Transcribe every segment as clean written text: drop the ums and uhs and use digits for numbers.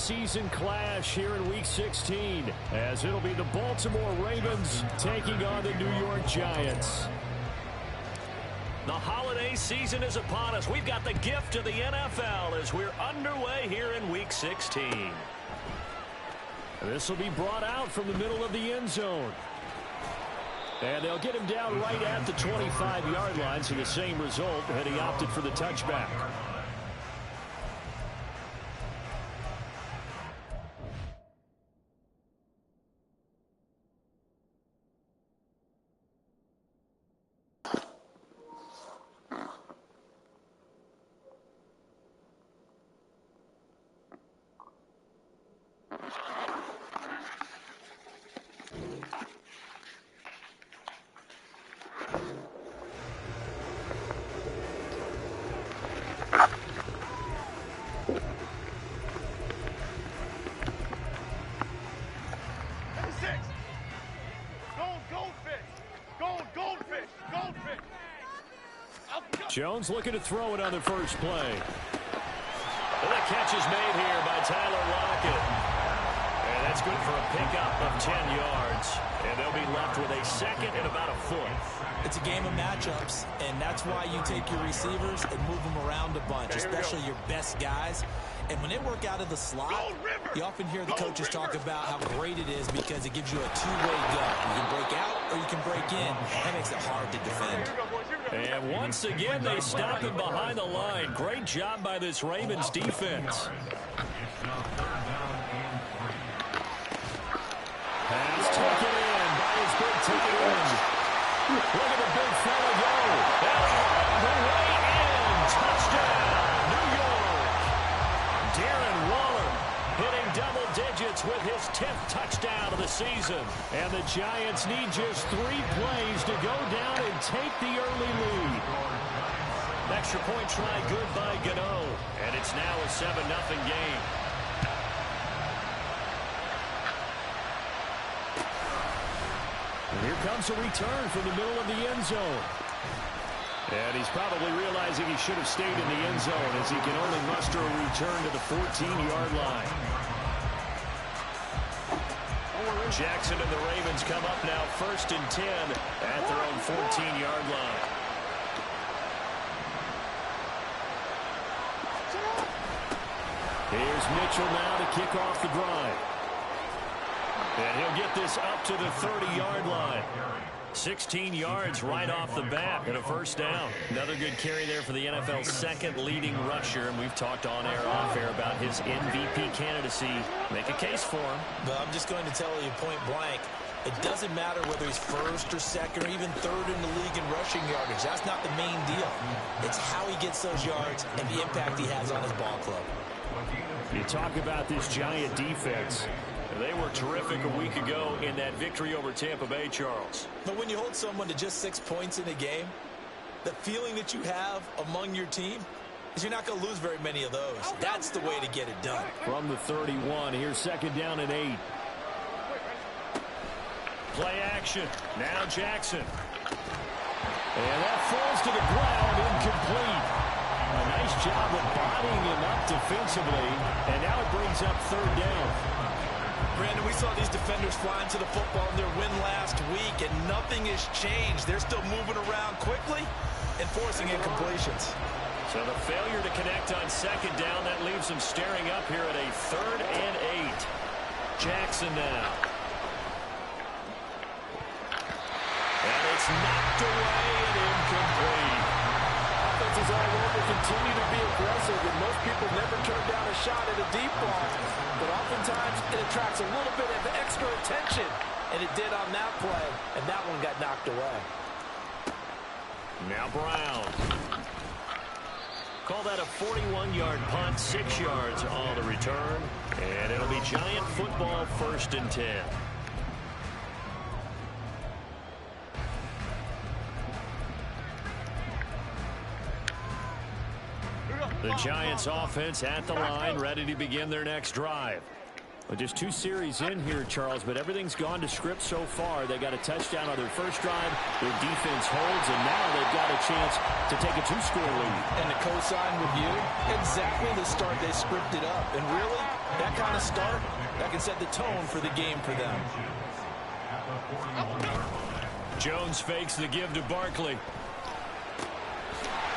in-season clash here in Week 16, as it'll be the Baltimore Ravens taking on the New York Giants. The holiday season is upon us. We've got the gift of the NFL as we're underway here in Week 16. This will be brought out from the middle of the end zone. And they'll get him down right at the 25-yard line, so the same result, and he opted for the touchback. Jones looking to throw it on the first play. And the catch is made here by Tyler Lockett. And that's good for a pickup of 10 yards. And they'll be left with a second and about a foot. It's a game of matchups, and that's why you take your receivers and move them around a bunch, especially your best guys. And when they work out of the slot, you often hear the coaches talk about how great it is because it gives you a two-way go. You can break out or you can break in. That makes it hard to defend. And once again, they stop him behind the line. Great job by this Ravens defense. Pass taken in by his big ticket end. Look at the big fella go. And the way in. Touchdown, New York. Darren Waller hitting double digits with his 10th touchdown of the season. And the Giants need just 3 plays to go down and take the early lead. Extra point try good by Gano. And it's now a 7-0 game. And here comes a return from the middle of the end zone. And he's probably realizing he should have stayed in the end zone as he can only muster a return to the 14-yard line. Jackson and the Ravens come up now 1st and 10 at their own 14-yard line. Here's Mitchell now to kick off the drive. And he'll get this up to the 30-yard line. 16 yards right off the bat and a first down. Another good carry there for the NFL's second leading rusher, and we've talked on air, off air about his MVP candidacy. Make a case for him. But I'm just going to tell you point blank, it doesn't matter whether he's first or second or even third in the league in rushing yardage. That's not the main deal. It's how he gets those yards and the impact he has on his ball club. You talk about this Giant defense. They were terrific a week ago in that victory over Tampa Bay, Charles. But when you hold someone to just 6 points in a game, the feeling that you have among your team is you're not going to lose very many of those. That's the way to get it done. From the 31, here's 2nd down and 8. Play action. Now Jackson. And that falls to the ground, incomplete. A nice job of bodying him up defensively, and now it brings up 3rd down. Brandon, we saw these defenders flying to the football in their win last week, and nothing has changed. They're still moving around quickly and forcing incompletions. So the failure to connect on 2nd down, that leaves them staring up here at a 3rd and 8. Jackson now. And it's knocked away and incomplete. Offenses all over continue to be aggressive, and most people never turn down a shot at a deep ball. But oftentimes it attracts a little bit of extra attention, and it did on that play, and that one got knocked away. Now Brown. Call that a 41-yard punt, 6 yards on the return, and it'll be Giant football 1st and 10. The Giants offense at the line, ready to begin their next drive. Well, just 2 series in here, Charles, but everything's gone to script so far. They got a touchdown on their first drive. Their defense holds, and now they've got a chance to take a 2-score lead. And to co-sign with you, exactly the start they scripted up. And really, that kind of start, that can set the tone for the game for them. Jones fakes the give to Barkley.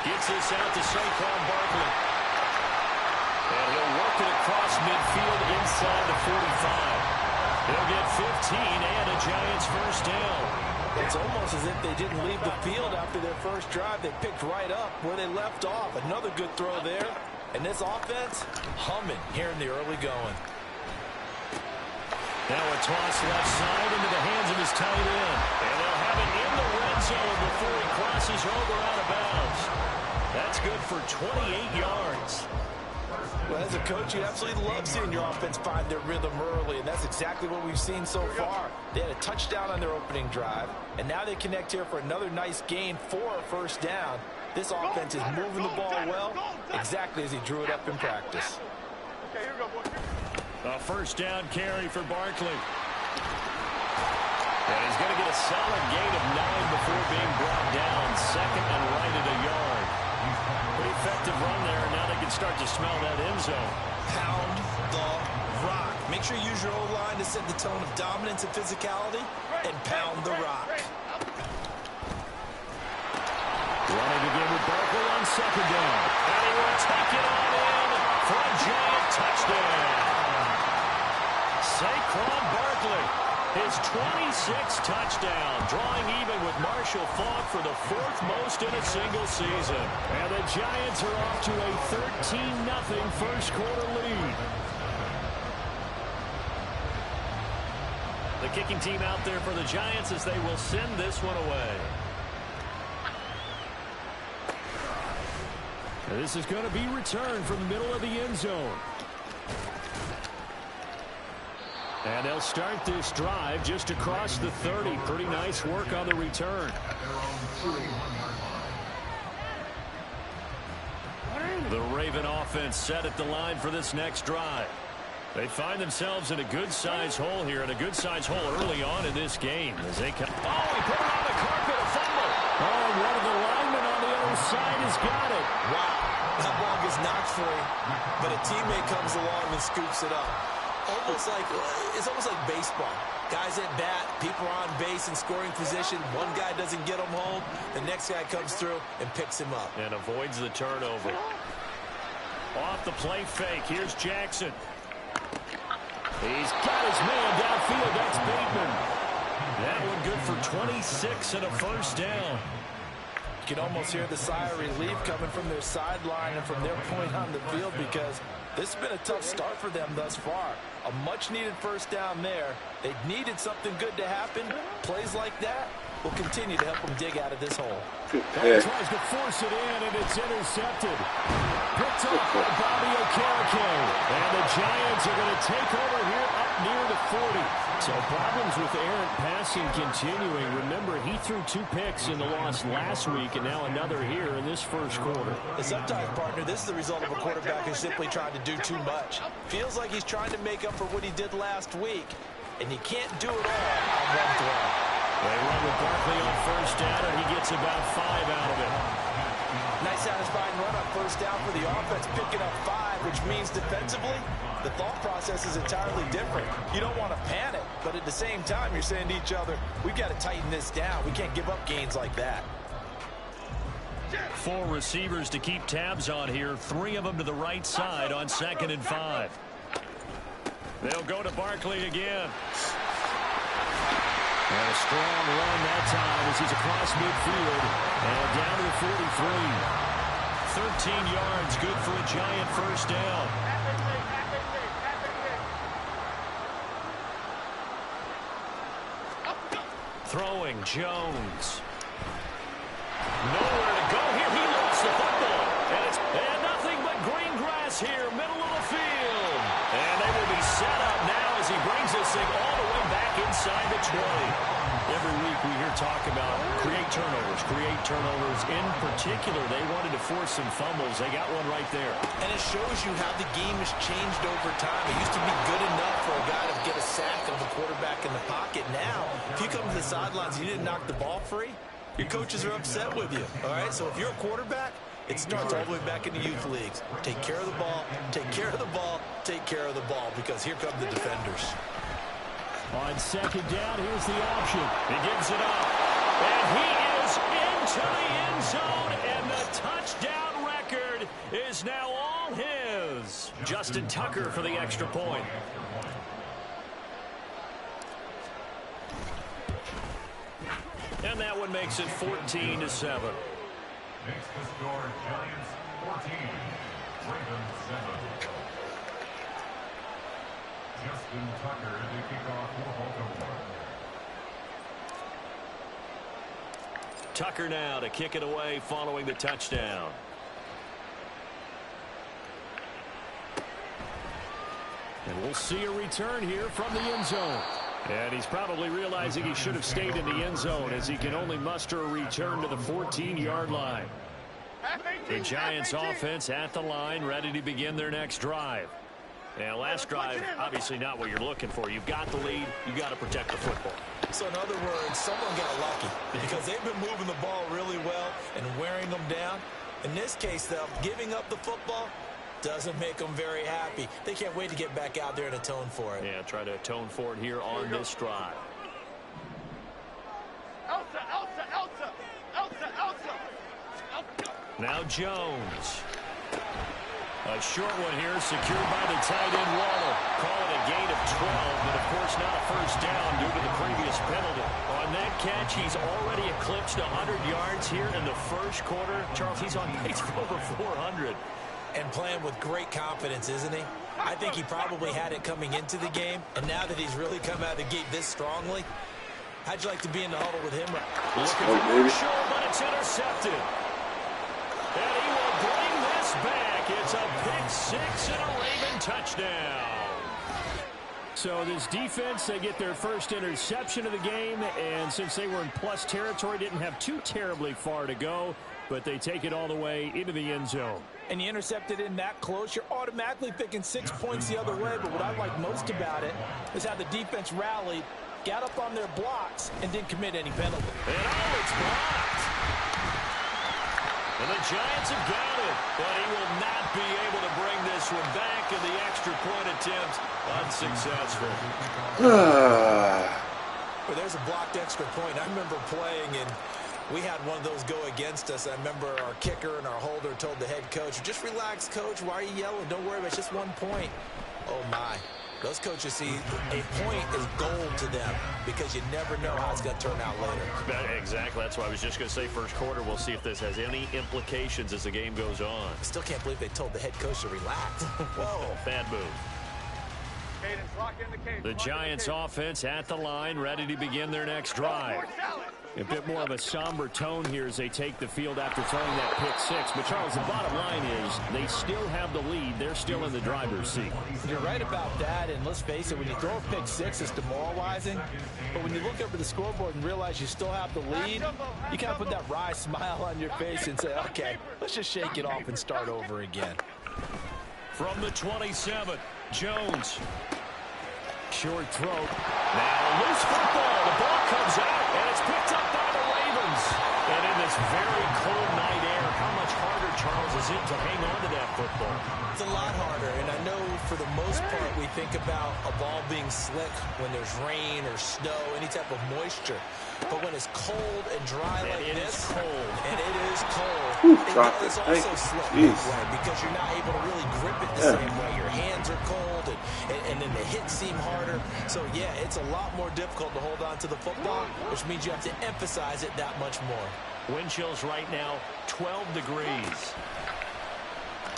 Gets this out to Saquon Barkley. And he'll work it across midfield inside the 45. He'll get 15 and a Giants first down. It's almost as if they didn't leave the field after their first drive. They picked right up where they left off. Another good throw there. And this offense, humming here in the early going. Now a toss left side into the hands of his tight end. And they'll have it in the red zone before he crosses over out of bounds. That's good for 28 yards. Well, as a coach, you absolutely love seeing your offense find their rhythm early, and that's exactly what we've seen so far. They had a touchdown on their opening drive, and now they connect here for another nice gain for a first down. This offense is moving the ball well, exactly as he drew it up in practice. Okay, here we go, boy. A first down carry for Barkley. And he's going to get a solid gain of 9 before being brought down. Second and right at a yard. Pretty effective run there. Now they can start to smell that end zone. Pound the rock. Make sure you use your O-line to set the tone of dominance and physicality, and pound the rock. Running again with Barkley on second down. And he will take it on in for a Giant touchdown. Saquon Barkley, his 26th touchdown, drawing even with Marshall Faulk for the 4th most in a single season. And the Giants are off to a 13-0 first quarter lead. The kicking team out there for the Giants as they will send this one away. This is going to be returned from the middle of the end zone. And they'll start this drive just across the 30. Pretty nice work on the return. The Raven offense set at the line for this next drive. They find themselves in a good-sized hole here, and a good-sized hole early on in this game. As they come. Oh, he put it on the carpet, a fumble. Oh, one of the linemen on the other side has got it. Wow, that ball gets knocked free, but a teammate comes along and scoops it up. It's almost like baseball. Guys at bat, people are on base in scoring position. One guy doesn't get him home. The next guy comes through and picks him up. And avoids the turnover. Off the play fake. Here's Jackson. He's got his man downfield. That's Bateman. That one good for 26 and a first down. You can almost hear the sigh of relief coming from their sideline and from their point on the field, because this has been a tough start for them thus far. A much-needed first down there. They needed something good to happen. Plays like that will continue to help them dig out of this hole. Tries to force it in, and it's intercepted. Picked off by Bobby Okereke. And the Giants are going to take over here up near the 40. So problems with errant passing continuing. Remember, he threw 2 picks in the loss last week, and now another here in this first quarter. And sometimes, partner, this is the result of a quarterback who's simply trying to do too much. Feels like he's trying to make up for what he did last week, and he can't do it all on one throw. They run with Barkley on first down, and he gets about 5 out of it. Nice satisfying run on first down for the offense, picking up 5, which means defensively, the thought process is entirely different. You don't want to panic, but at the same time, you're saying to each other, we've got to tighten this down. We can't give up gains like that. 4 receivers to keep tabs on here. 3 of them to the right side on 2nd and 5. They'll go to Barkley again. And a strong run that time as he's across midfield and down to the 43. 13 yards, good for a Giant first down. Throwing Jones. Nowhere to go here. He lost the football. And nothing but green grass here, middle of the field. And they will be set up now as he brings this thing all the way back inside the 20. Every week we hear talk about create turnovers. In particular, they wanted to force some fumbles. They got one right there. And it shows you how the game has changed over time. It used to be good enough for a the sidelines and you didn't knock the ball free, your coaches are upset with you. All right, so if you're a quarterback, it starts all the way back in the youth leagues. Take care of the ball, take care of the ball, take care of the ball, because here come the defenders. On second down, here's the option. He gives it up. And he is into the end zone, and the touchdown record is now all his. Justin Tucker for the extra point. And that one makes it 14-7. Makes the score Giants 14, Ravens 7. Justin Tucker to kick off for Baltimore. Tucker now to kick it away following the touchdown. And we'll see a return here from the end zone. And he's probably realizing he should have stayed in the end zone, as he can only muster a return to the 14-yard line. The Giants offense at the line, ready to begin their next drive. Now, last drive, obviously not what you're looking for. You've got the lead. You've got to protect the football. So, in other words, someone got lucky because they've been moving the ball really well and wearing them down. In this case, though, giving up the football doesn't make them very happy. They can't wait to get back out there and atone for it. Yeah, try to atone for it here on this drive. Now Jones. A short one here, secured by the tight end Waddle. Call it a gain of 12, but of course not a first down due to the previous penalty. On that catch, he's already eclipsed 100 yards here in the first quarter. Charles, he's on pace for over 400. And playing with great confidence, isn't he? I think he probably had it coming into the game, and now that he's really come out of the gate this strongly, how'd you like to be in the huddle with him? Looking for sure, but it's intercepted. And he will bring this back. It's a pick six and a Raven touchdown. So this defense, they get their first interception of the game, and since they were in plus territory, didn't have too terribly far to go, but they take it all the way into the end zone. And you intercepted in that close, you're automatically thinking 6 points the other way, but what I like most about it is how the defense rallied, got up on their blocks, and didn't commit any penalty. And it's blocked. And the Giants have got it, but he will not be able to bring this one back, and the extra point attempt unsuccessful. Well, there's a blocked extra point. I remember playing, and we had one of those go against us. I remember our kicker and our holder told the head coach, just relax, coach. Why are you yelling? Don't worry about it. It's just 1 point. Oh, my. Those coaches see a point is gold to them because you never know how it's going to turn out later. Exactly. That's why I was just going to say first quarter. We'll see if this has any implications as the game goes on. I still can't believe they told the head coach to relax. Whoa, bad move. The Giants offense at the line, ready to begin their next drive. A bit more of a somber tone here as they take the field after throwing that pick six. But, Charles, the bottom line is they still have the lead. They're still in the driver's seat. You're right about that, and let's face it, when you throw a pick six, it's demoralizing. But when you look up at the scoreboard and realize you still have the lead, you kind of put that wry smile on your face and say, okay, let's just shake it off and start over again. From the 27, Jones. Short throw. Now loose football. The ball comes out, and it's picked up by the Ravens. And in this very cold night air, how much harder, Charles, is it to hang on to that football? It's a lot harder, and I know for the most part we think about a ball being slick when there's rain or snow, any type of moisture. But when it's cold and dry like this, and it is cold, it's also slick that way because you're not able to really grip it the same way. Your hands are cold, and then the hits seem harder. So, yeah, it's a lot more difficult to hold on to the football, which means you have to emphasize it that much more. Wind chills right now, 12 degrees.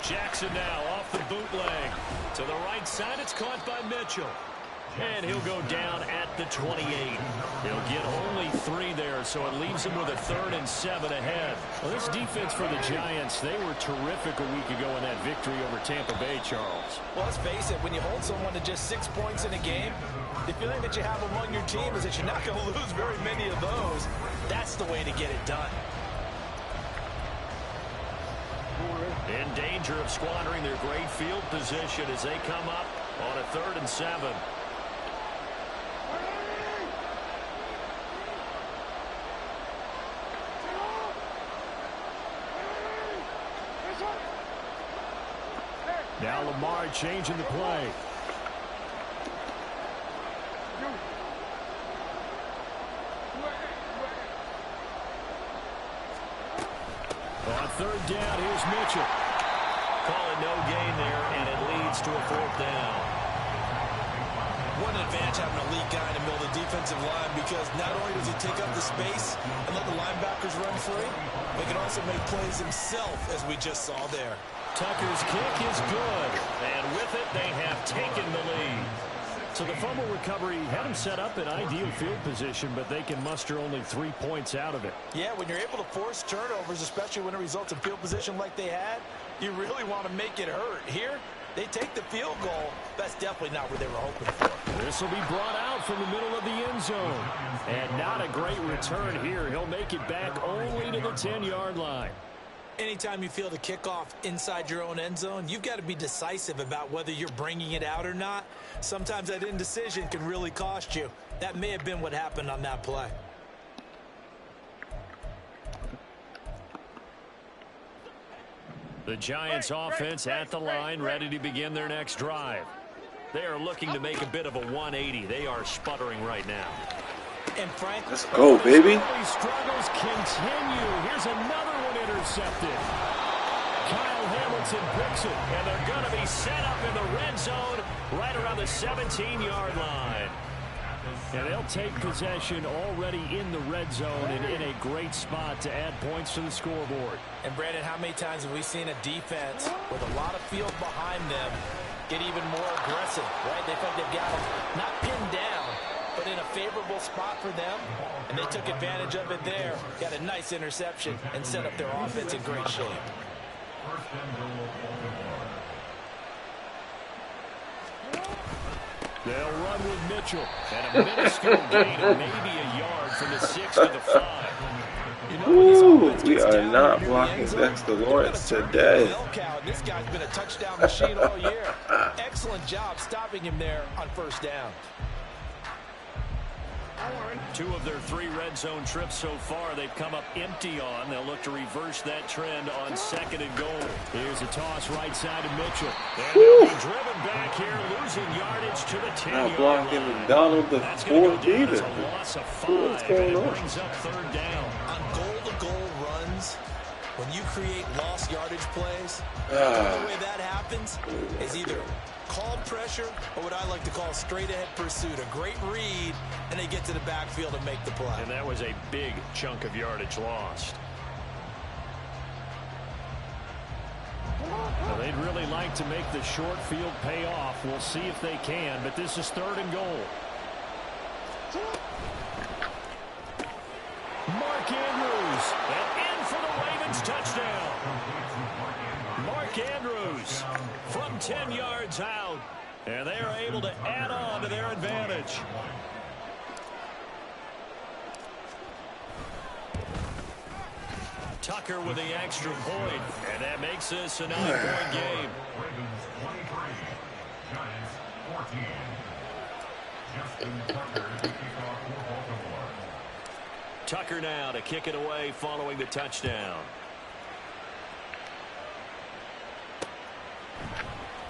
Jackson now off the bootleg. To the right side, it's caught by Mitchell. And he'll go down at the 28. He'll get only 3 there, so it leaves him with a 3rd and 7 ahead. Well, this defense for the Giants, they were terrific a week ago in that victory over Tampa Bay, Charles. Well, let's face it, when you hold someone to just 6 points in a game, the feeling that you have among your team is that you're not going to lose very many of those. That's the way to get it done. In danger of squandering their great field position as they come up on a 3rd and 7. Now Lamar changing the play. On third down, here's Mitchell. Call it no gain there, and it leads to a fourth down. What an advantage having an elite guy in the middle of the defensive line, because not only does he take up the space and let the linebackers run free, but he can also make plays himself, as we just saw there. Tucker's kick is good. And with it, they have taken the lead. So the fumble recovery had him set up in ideal field position, but they can muster only 3 points out of it. Yeah, when you're able to force turnovers, especially when it results in field position like they had, you really want to make it hurt. Here, they take the field goal. That's definitely not what they were hoping for. This will be brought out from the middle of the end zone. And not a great return here. He'll make it back only to the 10-yard line. Anytime you feel the kickoff inside your own end zone, you've got to be decisive about whether you're bringing it out or not. Sometimes that indecision can really cost you. That may have been what happened on that play. The Giants offense at the line, ready to begin their next drive. They are looking to make a bit of a 180. They are sputtering right now. And Frank, Let's go, baby. Struggles continue. Here's another one intercepted. Kyle Hamilton picks it, and they're going to be set up in the red zone right around the 17-yard line. And they'll take possession already in the red zone and in a great spot to add points to the scoreboard. And Brandon, how many times have we seen a defense with a lot of field behind them get even more aggressive, right? They feel like they've got them not pinned down, but in a favorable spot for them, and they took advantage of it there. Got a nice interception and set up their offense in great shape. First and goal, Baltimore. They'll run with Mitchell. And a minuscule gain of maybe a yard from the 6 to the 5. You know, when this offense We gets are down not near the blocking end zone, Dexter they're Lawrence gonna turn today. into a bell cow, and this guy's been a touchdown machine all year. Excellent job stopping him there on first down. 2 of their 3 red zone trips so far they've come up empty on. They'll look to reverse that trend on 2nd and goal. Here's a toss right side to Mitchell. And they'll be driven back here, losing yardage to the 10-yard Not blocking line. McDonald the That's going to fourth go down either. as a loss of 5, What's going and it on? brings up 3rd down. On goal-to-goal runs, when you create lost yardage plays, the way that happens is either called pressure or what I like to call straight-ahead pursuit. A great read, and they get to the backfield and make the play. And that was a big chunk of yardage lost. Now, they'd really like to make the short field pay off. We'll see if they can, but this is 3rd and goal. Mark Andrews, and in for the Ravens touchdown. Mark Andrews from 10 yards out, and they are able to add on to their advantage. Tucker with the extra point, and that makes this a 9-point game. Ravens 23, Giants 14. Justin Tucker to kick off for Baltimore. Tucker now to kick it away following the touchdown.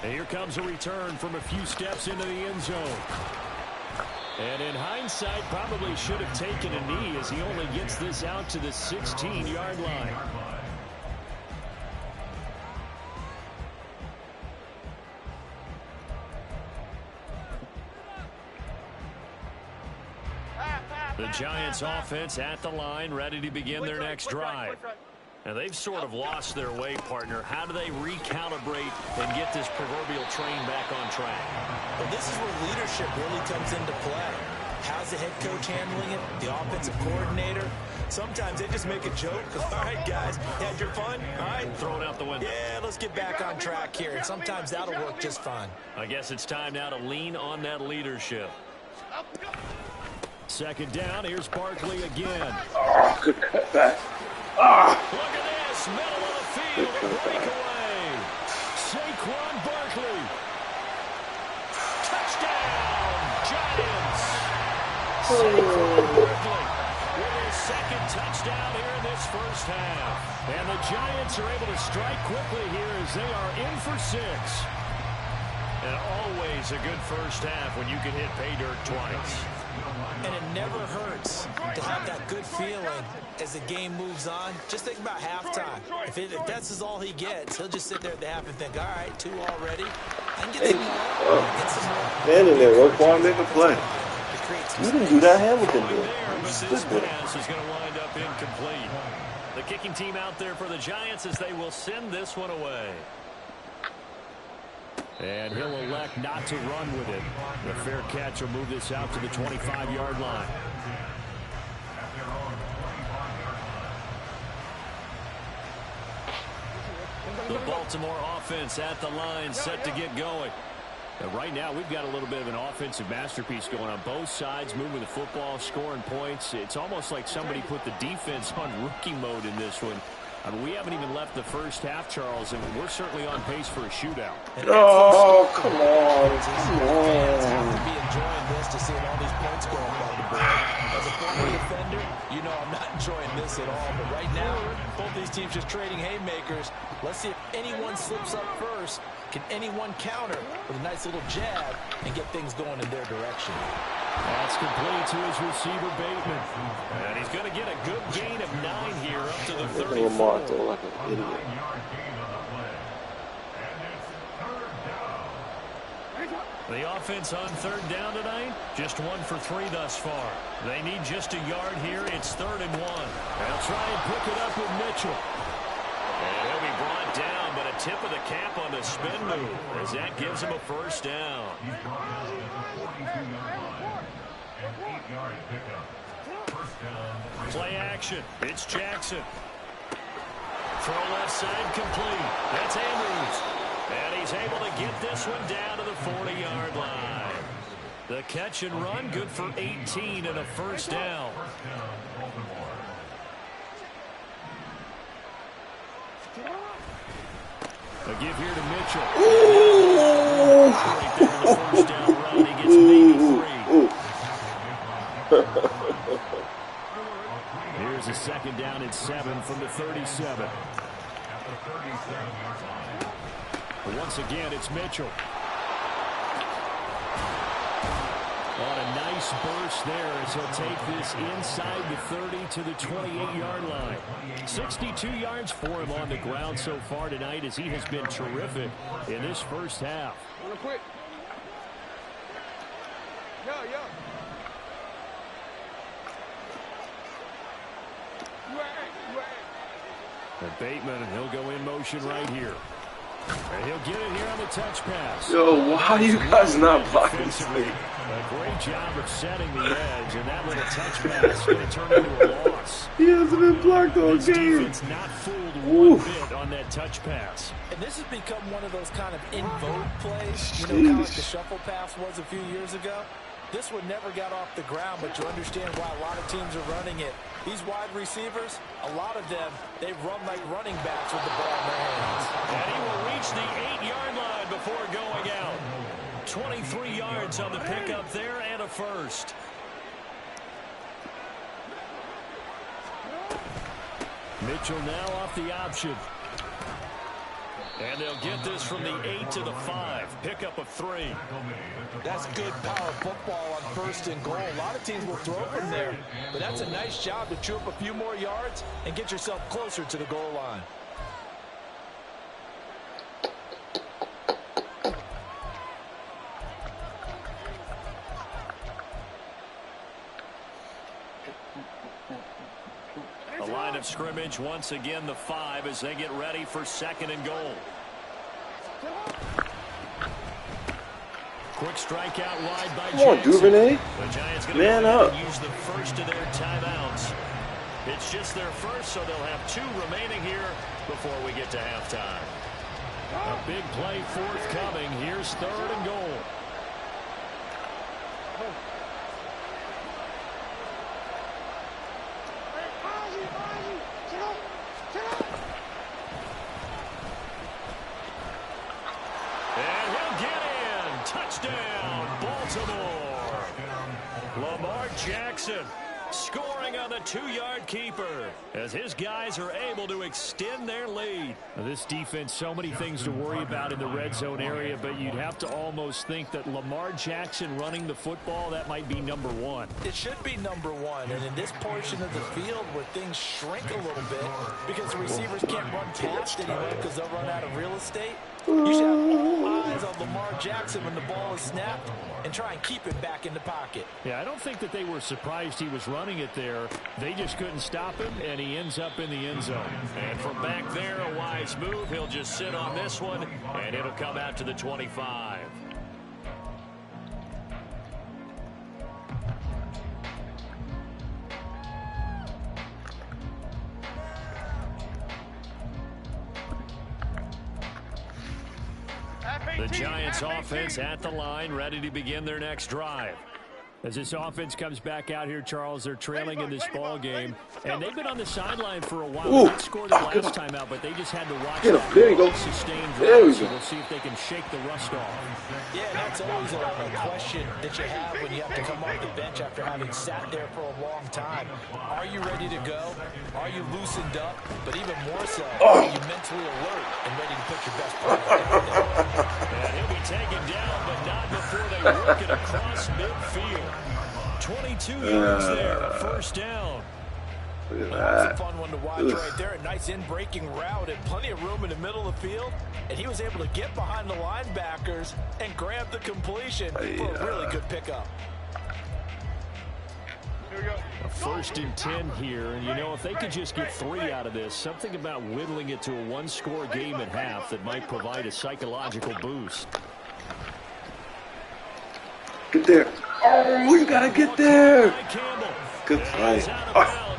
And here comes a return from a few steps into the end zone. And in hindsight, probably should have taken a knee as he only gets this out to the 16-yard line. The Giants offense at the line, ready to begin their next drive. Now, they've sort of lost their way, partner. How do they recalibrate and get this proverbial train back on track? Well, this is where leadership really comes into play. How's the head coach handling it? The offensive coordinator? Sometimes they just make a joke. All right, guys, you had your fun? All right. Throw it out the window. Yeah, let's get back on track here. And sometimes that'll work just fine. I guess it's time now to lean on that leadership. 2nd down, here's Barkley again. Oh, good cutback. Look at this, middle of the field, a breakaway. Saquon Barkley. Touchdown, Giants. Saquon Barkley with his 2nd touchdown here in this first half. And the Giants are able to strike quickly here as they are in for 6. And always a good first half when you can hit pay dirt twice. And it never hurts to have that good feeling as the game moves on. Just think about halftime. If that's all he gets, he'll just sit there at the half and think, all right, 2 already. I can get some more. Get some more. Man in there, Roquan, make a play. You didn't do that, Hamilton did. But this pass is going to wind up incomplete. The kicking team out there for the Giants as they will send this one away. And he'll elect not to run with it. The fair catch will move this out to the 25-yard line. The Baltimore offense at the line, set to get going. And right now, we've got a little bit of an offensive masterpiece going on both sides, moving the football, scoring points. It's almost like somebody put the defense on rookie mode in this one. I mean, we haven't even left the first half, Charles, and we're certainly on pace for a shootout. Oh, come on. Fans have to be enjoying this to see all these points going on the board. As a former defender, you know I'm not enjoying this at all. But right now, both these teams just trading haymakers. Let's see if anyone slips up first. Can anyone counter with a nice little jab and get things going in their direction? That's complete to his receiver, Bateman. And he's going to get a good gain of 9 here up to the 34. Lamar throw like an idiot. The offense on 3rd down tonight, just 1 for 3 thus far. They need just a yard here. It's 3rd and 1. They'll try and pick it up with Mitchell. And he'll be brought down, but a tip of the cap on the spin move as that gives him a first down. Play action. It's Jackson. Throw left side complete. That's Andrews. And he's able to get this one down to the 40-yard line. The catch and run, good for 18 and a first down. A give here to Mitchell. Ooh. Right there on the first down run. He gets maybe 3. Here's a 2nd down and 7 from the 37. Once again, it's Mitchell. On a nice burst there as he'll take this inside the 30 to the 28-yard line. 62 yards for him on the ground so far tonight as he has been terrific in this first half. Real quick. Yo. And Bateman, and he'll go in motion right here. And he'll get it here on the touch pass. Yo, why are you guys not blocking this thing? A great job of setting the edge, and that little touch pass is going to turn into a loss. He hasn't been blocked all His game. defense not fooled one bit on that touch pass. And this has become one of those kind of in vogue plays. You know, kind of like the shuffle pass was a few years ago. This one never got off the ground, but you understand why a lot of teams are running it. These wide receivers, a lot of them, they run like running backs with the ball in their hands. And he will reach the 8-yard line before going out. 23 yards on the pickup there and a first. Mitchell now off the option. And they'll get this from the 8 to the 5. Pickup of 3. That's good power football on 1st and goal. A lot of teams will throw from there. But that's a nice job to chew up a few more yards and get yourself closer to the goal line. The line of scrimmage, once again, the 5 as they get ready for 2nd and goal. Quick strikeout wide by Come on, Duvernay. The Giants going to use the first of their timeouts. It's just their first, so they'll have 2 remaining here before we get to halftime. A big play forthcoming. Here's 3rd and goal. And he'll get in. Touchdown, Baltimore. Lamar Jackson scoring on the 2-yard keeper as his guys are able to extend their lead. Now, this defense, so many things to worry about in the red zone area, but you'd have to almost think that Lamar Jackson running the football, that might be number one. It should be number one, and in this portion of the field where things shrink a little bit because the receivers can't run past anymore because they'll run out of real estate, you should have all eyes on Lamar Jackson when the ball is snapped and try and keep it back in the pocket. Yeah, I don't think that they were surprised he was running it there. They just couldn't stop him, and he ends up in the end zone. And from back there, a wise move. He'll just sit on this one, and it'll come out to the 25. The Giants offense at the line, ready to begin their next drive. As this offense comes back out here, Charles, they're trailing in this ball game, and they've been on the sideline for a while. They scored the last time out, but they just had to watch that there you go. sustained There drive, we so go. we'll see if they can shake the rust off. Yeah, that's always a question that you have when you have to come off the bench after having sat there for a long time. Are you ready to go? Are you loosened up? But even more so, are you mentally alert and ready to put your best foot out there? And he'll be taken down, but not before they work it across midfield. 22 yards there, first down. Look at That's a that. fun one to watch right there. A nice in-breaking route and plenty of room in the middle of the field. And he was able to get behind the linebackers and grab the completion for a really good pickup. A 1st and 10 here, and you know, if they could just get 3 out of this, something about whittling it to a 1-score game at half that might provide a psychological boost. Get there. Oh, you gotta get there. Good play. Oh,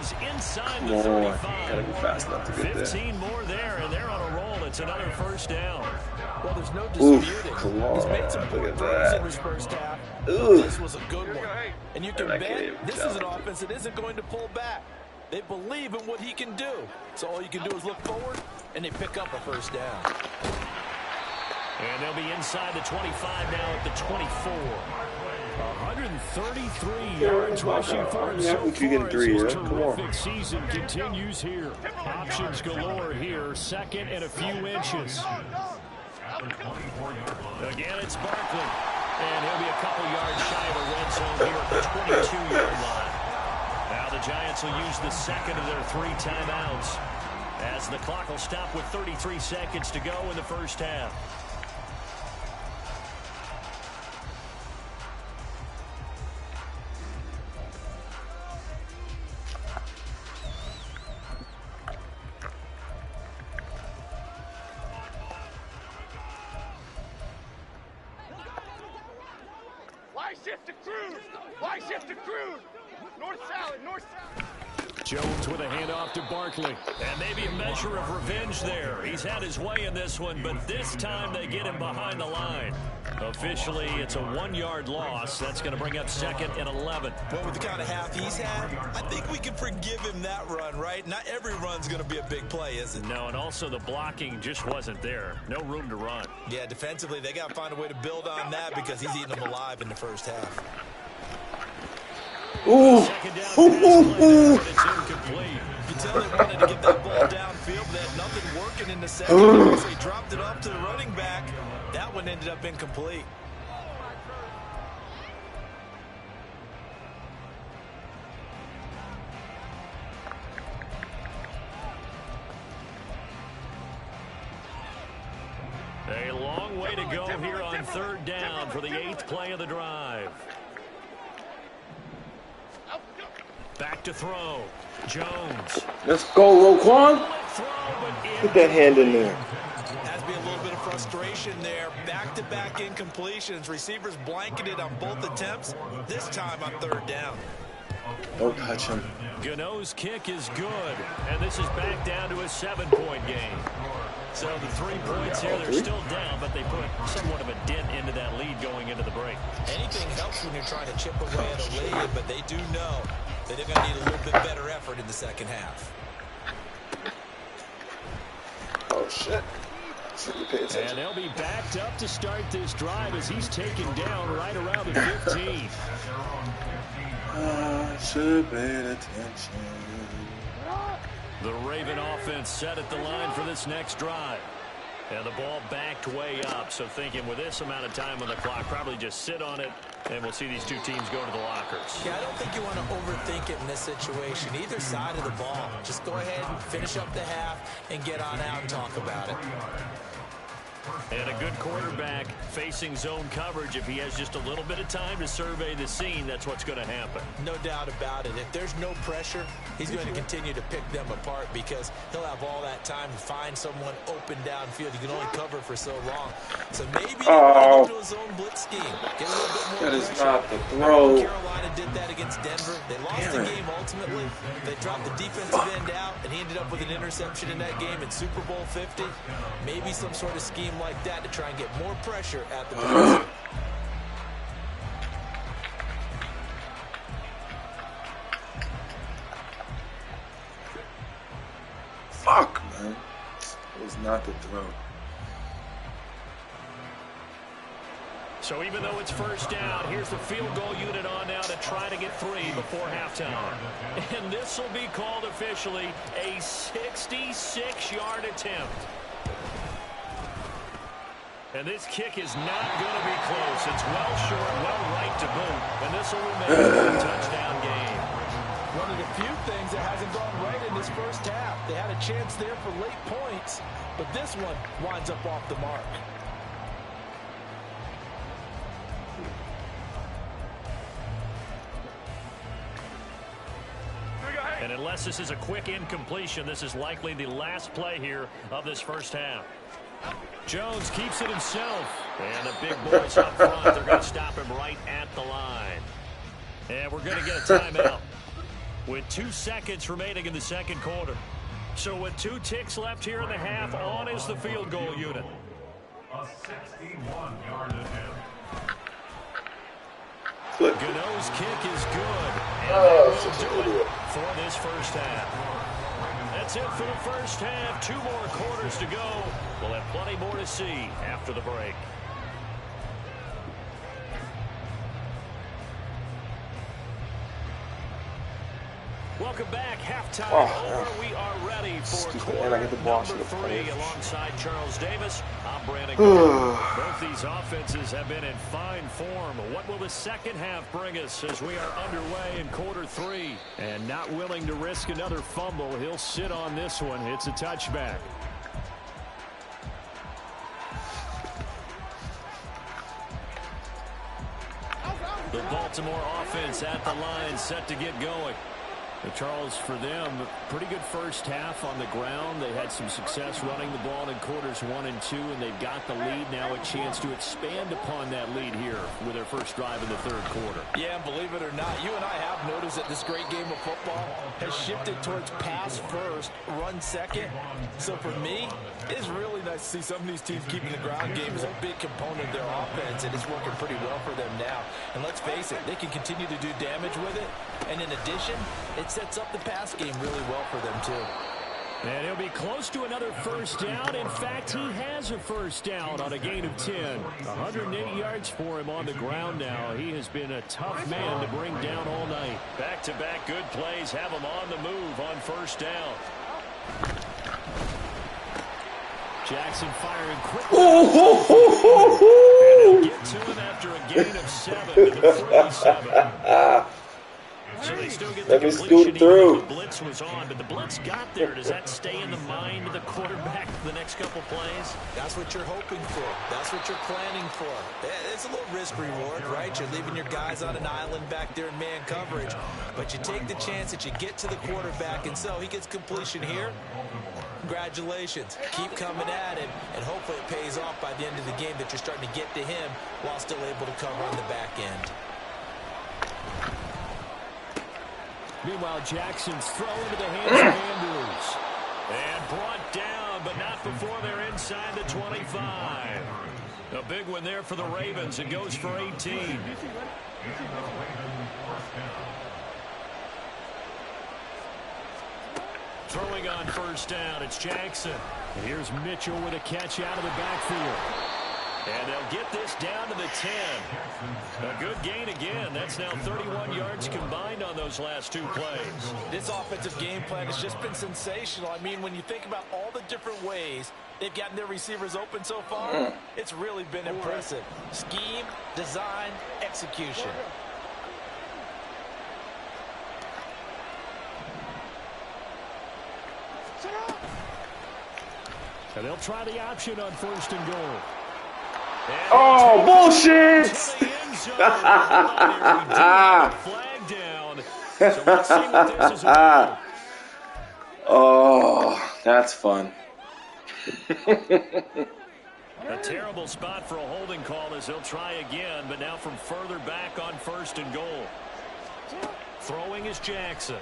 come on. Gotta be fast enough to get there. 15 more there, and they're on a roll. It's another first down. Well, there's no Oof, disputing. come on. He's made some Look good at plays that. in his first half. Ooh. This was a good one. And you can I can't bet even this tell. is an offense that isn't going to pull back. They believe in what he can do. So all you can do is look forward, and they pick up a first down. And they'll be inside the 25 now at the 24. 133 yards rushing for him so far as his terrific season continues here. Options galore here, second and a few inches. Again, it's Barkley. And he'll be a couple yards shy of a red zone here at the 22-yard line. Now the Giants will use the second of their 3 timeouts as the clock will stop with 33 seconds to go in the first half. Jones with a handoff to Barkley. And maybe a measure of revenge there. He's had his way in this one, but this time they get him behind the line. Officially, it's a 1-yard loss. That's going to bring up 2nd and 11. Well, with the kind of half he's had, I think we can forgive him that run, right? Not every run's going to be a big play, is it? No, and also the blocking just wasn't there. No room to run. Yeah, defensively, they got to find a way to build on that because he's eating them alive in the first half. Ooh. It's incomplete. You tell they wanted to get that ball downfield, but they had nothing working in the second. So he dropped it off to the running back. That one ended up incomplete. A long way to go here on 3rd down for the 8th play of the drive. Back to throw. Jones. Let's go, Roquan. Put that hand in there. Has to be a little bit of frustration there. Back-to-back incompletions. Receivers blanketed on both attempts. This time on 3rd down. Don't touch him. Gano's kick is good. And this is back down to a 7-point game. So the 3 points here, they're still down, but they put somewhat of a dent into that lead going into the break. Anything helps when you're trying to chip away at a lead, but they do know that they're going to need a little bit better effort in the second half. Oh, shit. Pay attention. And they'll be backed up to start this drive as he's taken down right around the 15. Should have paid attention. The Raven offense set at the line for this next drive. And the ball backed way up. So thinking with this amount of time on the clock, probably just sit on it, and we'll see these two teams go to the lockers. Yeah, I don't think you want to overthink it in this situation. Either side of the ball. Just go ahead and finish up the half and get on out and talk about it. And a good quarterback facing zone coverage. If he has just a little bit of time to survey the scene, that's what's going to happen. No doubt about it. If there's no pressure, he's going to continue to pick them apart because he'll have all that time to find someone open downfield. He can only cover for so long. So maybe he went into a zone blitz scheme. Get a little bit more That is pressure. not the throw. Carolina did that against Denver. They lost the game ultimately. They dropped the defensive end out, and he ended up with an interception in that game in Super Bowl 50. Maybe some sort of scheme like that to try and get more pressure at the passer. Fuck, man. It was not the throw. So even though it's first down, here's the field goal unit on now to try to get 3 before halftime. And this will be called officially a 66-yard attempt. And this kick is not going to be close. It's well short, well right to boot. And this will remain a touchdown game. One of the few things that hasn't gone right in this first half. They had a chance there for late points, but this one winds up off the mark. And unless this is a quick incompletion, this is likely the last play here of this first half. Jones keeps it himself. And the big boys up front, they're going to stop him right at the line. And we're going to get a timeout with 2 seconds remaining in the second quarter. So with 2 ticks left here in the half, on is the field goal unit. A 61-yard attempt. Gano's kick is good. And that will do it for this first half. That's it for the first half. 2 more quarters to go. We'll have plenty more to see after the break. Welcome back. Halftime over. We are ready for quarter number 3 alongside Charles Davis. I'm Brandon Graham. Both these offenses have been in fine form. What will the second half bring us as we are underway in quarter 3? And not willing to risk another fumble, he'll sit on this one. It's a touchback. The Baltimore offense at the line, set to get going. Charles, for them, pretty good first half on the ground. They had some success running the ball in quarters 1 and 2, and they've got the lead now, a chance to expand upon that lead here with their first drive in the third quarter. Yeah, and believe it or not, you and I have noticed that this great game of football has shifted towards pass first, run second. So for me, it's really nice to see some of these teams keeping the ground game as a big component of their offense, and it's working pretty well for them now. And let's face it, they can continue to do damage with it. And in addition, it sets up the pass game really well for them, too. And he'll be close to another first down. In fact, he has a first down on a gain of 10. 108 yards for him on the ground now. He has been a tough man to bring down all night. Back-to-back good plays have him on the move on first down. Jackson firing quickly. And he'll get to him after a gain of 7 to the 47. So they still get the completion even though the blitz was on, but the blitz got there. Does that stay in the mind of the quarterback for the next couple plays? That's what you're hoping for. That's what you're planning for. It's a little risk reward, right? You're leaving your guys on an island back there in man coverage, but you take the chance that you get to the quarterback, and so he gets completion here. Congratulations. Keep coming at him, and hopefully it pays off by the end of the game that you're starting to get to him while still able to cover on the back end. Meanwhile, Jackson's throw into the hands of Andrews. And brought down, but not before they're inside the 25. A big one there for the Ravens. It goes for 18. Throwing on first down, it's Jackson. And here's Mitchell with a catch out of the backfield. And they'll get this down to the 10. A good gain again. That's now 31 yards combined on those last 2 plays. This offensive game plan has just been sensational. I mean, when you think about all the different ways they've gotten their receivers open so far, it's really been impressive. Scheme, design, execution. And they'll try the option on 1st and goal. Oh, bullshit! Flag down. So let's see what this is about. Oh, that's fun. A terrible spot for a holding call as they'll try again, but now from further back on 1st and goal. Throwing is Jackson.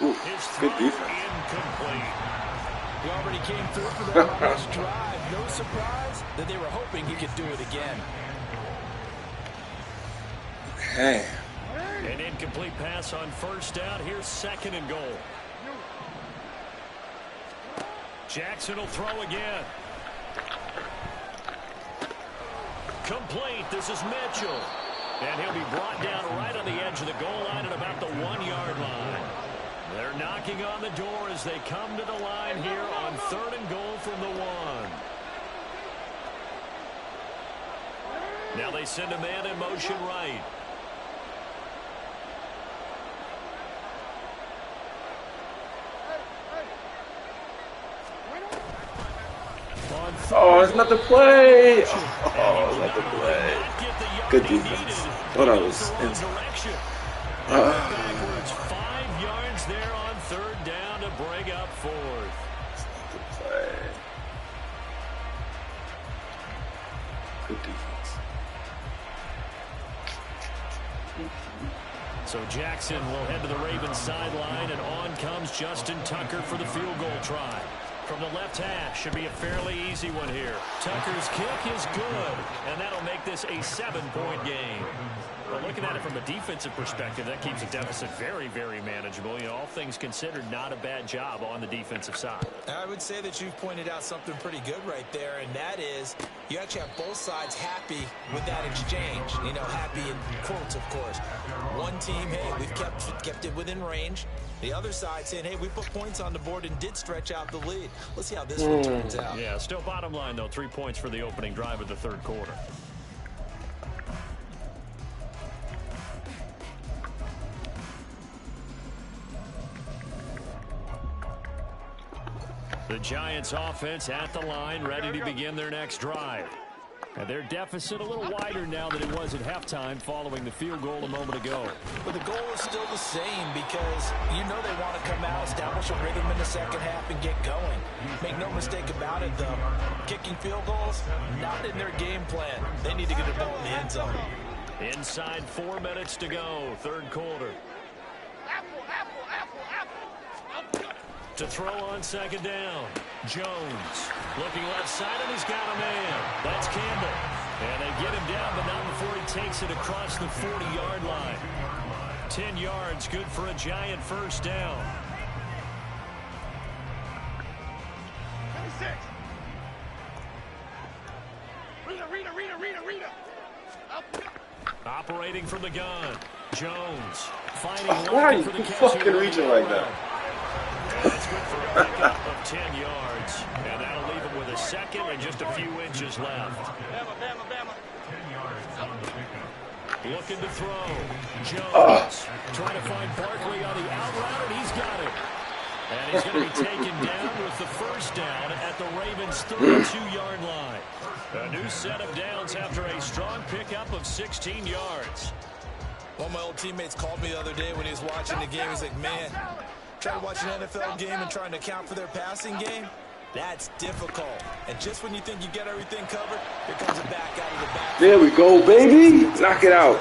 Oof, good defense. Incomplete. He already came through for them on this drive. No surprise that they were hoping he could do it again. Okay. An incomplete pass on 1st down. Here's 2nd and goal. Jackson will throw again. Complete. This is Mitchell. And he'll be brought down right on the edge of the goal line at about the 1-yard line. They're knocking on the door as they come to the line here on 3rd and goal from the 1. Now they send a man in motion right. Oh, it's not the play. Oh, it's not the play. Good defense. Thought I was inside. Backwards 5 yards there on 3rd down to bring up 4th. It's not the play. Good defense. So Jackson will head to the Ravens sideline, and on comes Justin Tucker for the field goal try. From the left hash, should be a fairly easy one here. Tucker's kick is good, and that'll make this a 7-point game. But looking at it from a defensive perspective, that keeps the deficit very, very manageable. You know, all things considered, not a bad job on the defensive side. I would say that you've pointed out something pretty good right there, and that is you actually have both sides happy with that exchange. You know, happy in quotes, of course. One team, hey, we've kept it within range. The other side saying, hey, we put points on the board and did stretch out the lead. Let's see how this one turns out. Yeah, still bottom line, though, 3 points for the opening drive of the 3rd quarter. The Giants offense at the line, ready to begin their next drive. And their deficit a little wider now than it was at halftime following the field goal a moment ago. But the goal is still the same because you know they want to come out, establish a rhythm in the second half, and get going. Make no mistake about it, though. Kicking field goals, not in their game plan. They need to get the ball in the end zone. Inside 4 minutes to go, 3rd quarter. To throw on 2nd down. Jones looking left side, and he's got a man. That's Campbell. And they get him down, but not before he takes it across the 40-yard line. 10 yards, good for a Giant 1st down. 26. Rita. Operating from the gun. Jones fighting. Why are you fucking reaching like that? That's good for a pickup of 10 yards. And that'll leave him with a 2nd and just a few inches left. Bama. 10 yards on the pickup. Looking to throw. Jones trying to find Barkley on the out route, and he's got it. And he's going to be taken down with the 1st down at the Ravens' 32-yard line. A new set of downs after a strong pickup of 16 yards. One of my old teammates called me the other day when he was watching the game. He's like, man, trying to watch an NFL game and trying to account for their passing game, that's difficult. And just when you think you get everything covered, here comes it back out of the back. There we go, baby. Knock it out.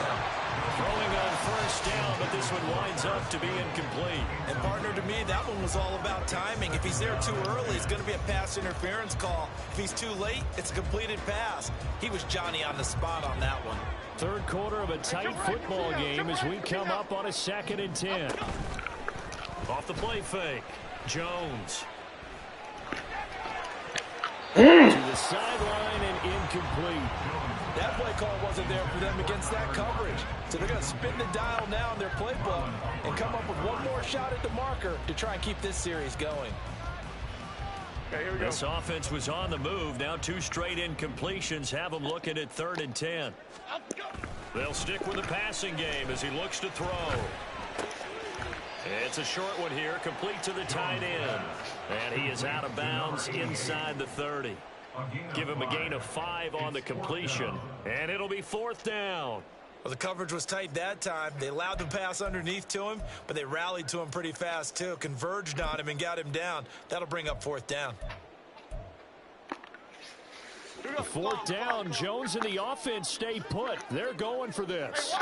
Throwing on 1st down, but this one winds up to be incomplete. And partner, to me, that one was all about timing. If he's there too early, it's going to be a pass interference call. If he's too late, it's a completed pass. He was Johnny on the spot on that one. 3rd quarter of a tight football game as we come up on a 2nd and 10. Off the play fake. Jones. the sideline and incomplete. That play call wasn't there for them against that coverage. So they're going to spin the dial now in their playbook and come up with one more shot at the marker to try and keep this series going. Okay, here we go. This offense was on the move. Now 2 straight incompletions have them looking at 3rd and 10. They'll stick with the passing game as he looks to throw. It's a short one here, complete to the tight end. And he is out of bounds inside the 30. Give him a gain of 5 on the completion, and it'll be 4th down. Well, the coverage was tight that time. They allowed the pass underneath to him, but they rallied to him pretty fast, too. Converged on him and got him down. That'll bring up 4th down. 4th down. Jones and the offense stay put. They're going for this.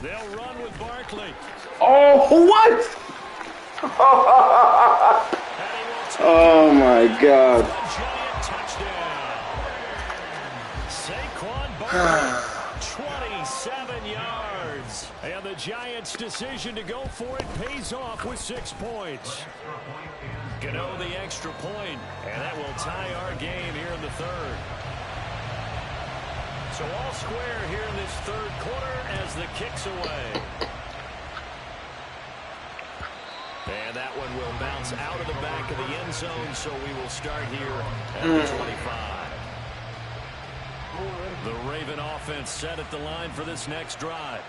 They'll run with Barkley. Oh, what? Oh, my God. Giant touchdown. Saquon Barkley, 27 yards. And the Giants' decision to go for it pays off with 6 points. Gano the extra point, and that will tie our game here in the 3rd. So all square here in this 3rd quarter as the kick's away. And that one will bounce out of the back of the end zone, so we will start here at the 25. The Raven offense set at the line for this next drive.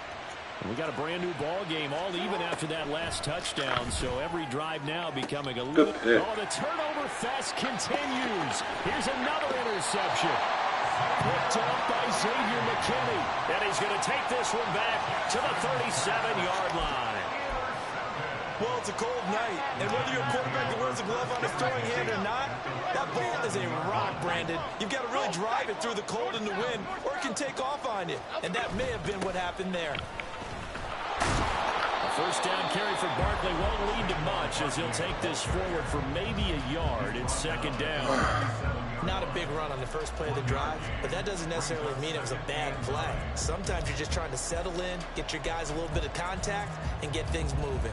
We got a brand new ball game, all even after that last touchdown, so every drive now becoming a little... Oh, the turnover fest continues. Here's another interception. Picked up by Xavier McKinney. And he's going to take this one back to the 37-yard line. Well, it's a cold night, and whether you're a quarterback that wears a glove on his throwing hand or not, that ball is a rock, Brandon. You've got to really drive it through the cold and the wind, or it can take off on you. And that may have been what happened there. A 1st down carry for Barkley won't lead to much as he'll take this forward for maybe a yard. It's 2nd down. Not a big run on the first play of the drive, but that doesn't necessarily mean it was a bad play. Sometimes you're just trying to settle in, get your guys a little bit of contact, and get things moving.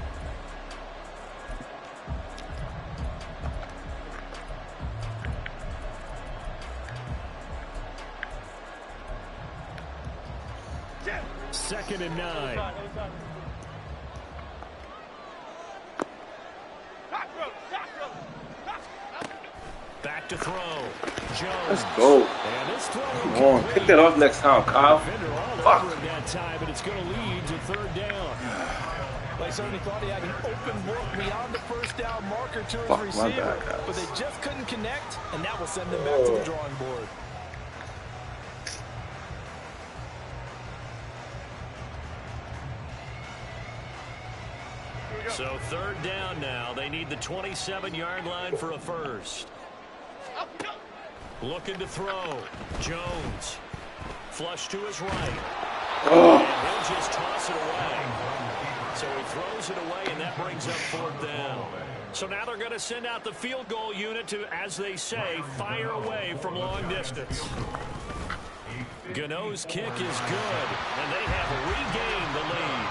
Second and 9. Back to throw. Jones. Let's go. And this throw Come on, pick that off next time, Kyle. Fuck. That time, but it's going to lead to 3rd down. They certainly thought he had an open look beyond the 1st down marker to his receiver, but they just couldn't connect, and that will send them back to the drawing board. So 3rd down now. They need the 27-yard line for a 1st. Looking to throw. Jones. Flush to his right. And he'll just toss it away. So he throws it away, and that brings up 4th down. So now they're going to send out the field goal unit to, as they say, fire away from long distance. Gano's kick is good, and they have regained the lead.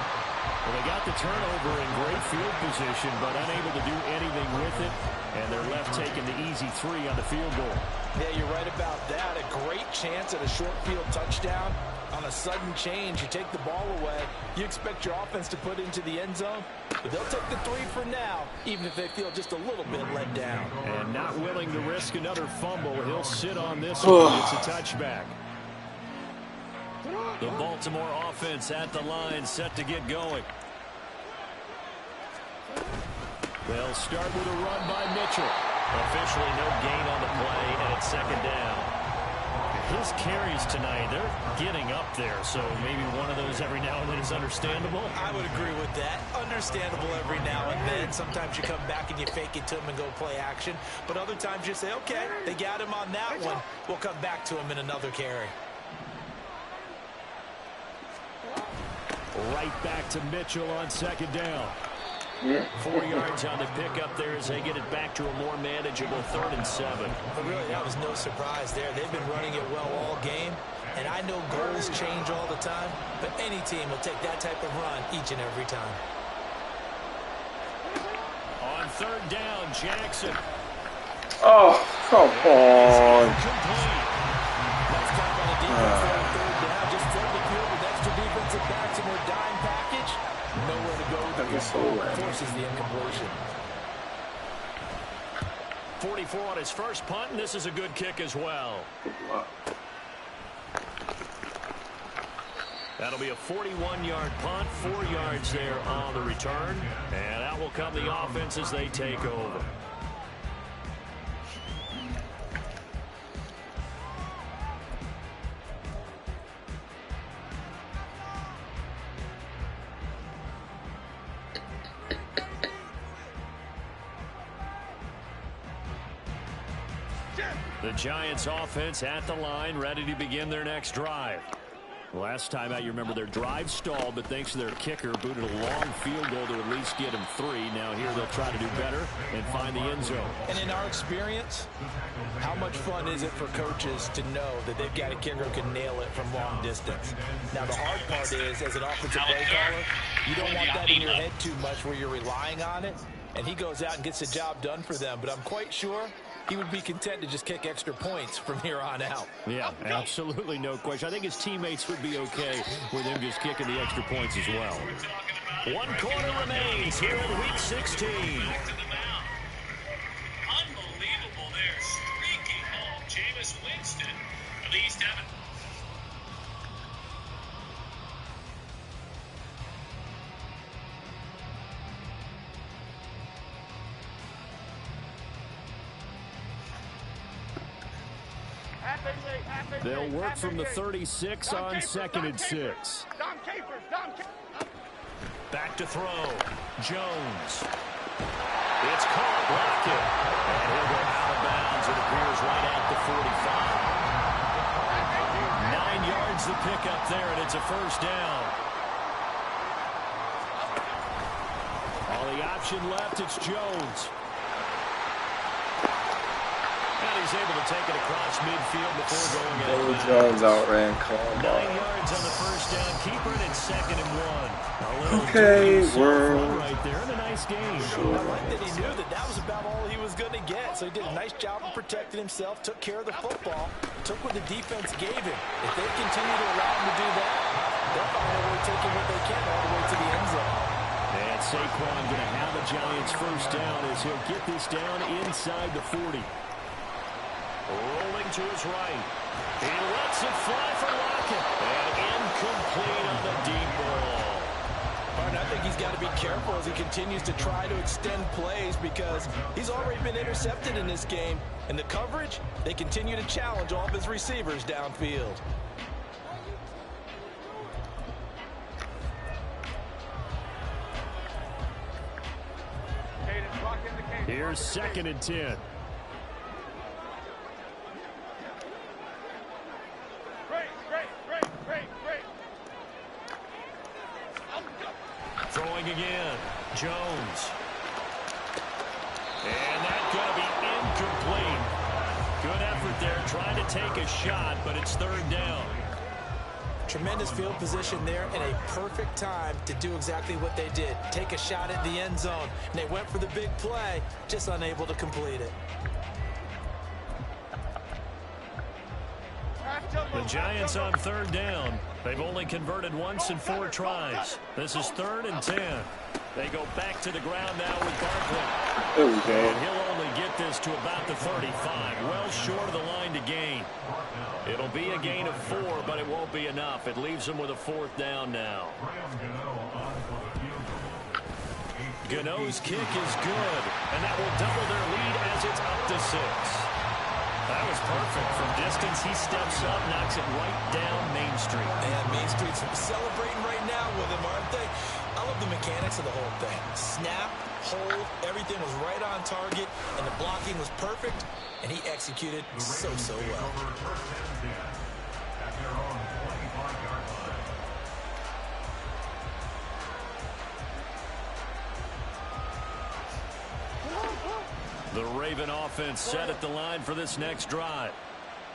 Well, they got the turnover in great field position, but unable to do anything with it, and they're left taking the easy 3 on the field goal. Yeah, you're right about that. A great chance at a short field touchdown. On a sudden change, you take the ball away. You expect your offense to put into the end zone, but they'll take the 3 for now, even if they feel just a little bit let down. And not willing to risk another fumble, he'll sit on this one. It's a touchback. The Baltimore offense at the line, set to get going. They'll start with a run by Mitchell. Officially no gain on the play, and it's 2nd down. His carries tonight, they're getting up there, so maybe one of those every now and then is understandable. I would agree with that. Understandable every now and then. Sometimes you come back and you fake it to him and go play action. But other times you say, okay, they got him on that one. We'll come back to him in another carry. Right back to Mitchell on 2nd down. 4 yards on the pickup there as they get it back to a more manageable 3rd and 7. But really, that was no surprise there. They've been running it well all game. And I know goals change all the time, but any team will take that type of run each and every time. On 3rd down, Jackson. Oh, come on. Nice job on the defense there on third down. Just filled the field with extra defensive backs in their dime package. Nowhere to go with the football. Forces the incompletion. 44 on his first punt, and this is a good kick as well. That'll be a 41-yard punt, 4 yards there on the return, and that will come the offense as they take over. The Giants offense at the line, ready to begin their next drive. Last time out, you remember their drive stalled, but thanks to their kicker, booted a long field goal to at least get him 3. Now here they'll try to do better and find the end zone. And in our experience, how much fun is it for coaches to know that they've got a kicker who can nail it from long distance? Now the hard part is, as an offensive play caller, you don't want that in your head too much where you're relying on it, and he goes out and gets the job done for them. But I'm quite sure he would be content to just kick extra points from here on out. Yeah, absolutely no question. I think his teammates would be okay with him just kicking the extra points as well. 1 quarter remains here in Week 16. Unbelievable there. Streaking home. Jameis Winston of the East Haven. They'll work from the 36 on 2nd and 6. Back to throw. Jones. It's caught. Lockett. And he'll go out of bounds. It appears right at the 45. 9 yards to pick up there, and it's a first down. All the option left, it's Jones. And he's able to take it across midfield before going out of bounds. Jones outran Columbine. 9 yards on the first down. Keeper it at 2nd and 1. Okay, world. Right there in a nice game. I like that he knew that was about all he was going to get. So he did a nice job of protecting himself, took care of the football, took what the defense gave him. If they continue to allow him to do that, they'll find a way taking what they can all the way to the end zone. And Saquon going to have a Giants first down as he'll get this down inside the 40. Rolling to his right. He lets it fly for Lockett. And incomplete on the deep ball. And I think he's got to be careful as he continues to try to extend plays because he's already been intercepted in this game. And the coverage, they continue to challenge all of his receivers downfield. Here's 2nd and 10. Throwing again. Jones. And that's going to be incomplete. Good effort there, trying to take a shot, but it's 3rd down. Tremendous field position there and a perfect time to do exactly what they did. Take a shot at the end zone. And they went for the big play, just unable to complete it. The Giants on 3rd down. They've only converted once in 4 tries. This is 3rd and 10. They go back to the ground now with Barkley. There we go. And he'll only get this to about the 35. Well short of the line to gain. It'll be a gain of 4, but it won't be enough. It leaves them with a 4th down now. Gano's kick is good, and that will double their lead as it's up to 6. That was perfect. From distance, he steps up, knocks it right down Main Street. And Main Street's celebrating right now with him, aren't they? I love the mechanics of the whole thing. Snap, hold, everything was right on target, and the blocking was perfect, and he executed so well. The Raven offense set at the line for this next drive.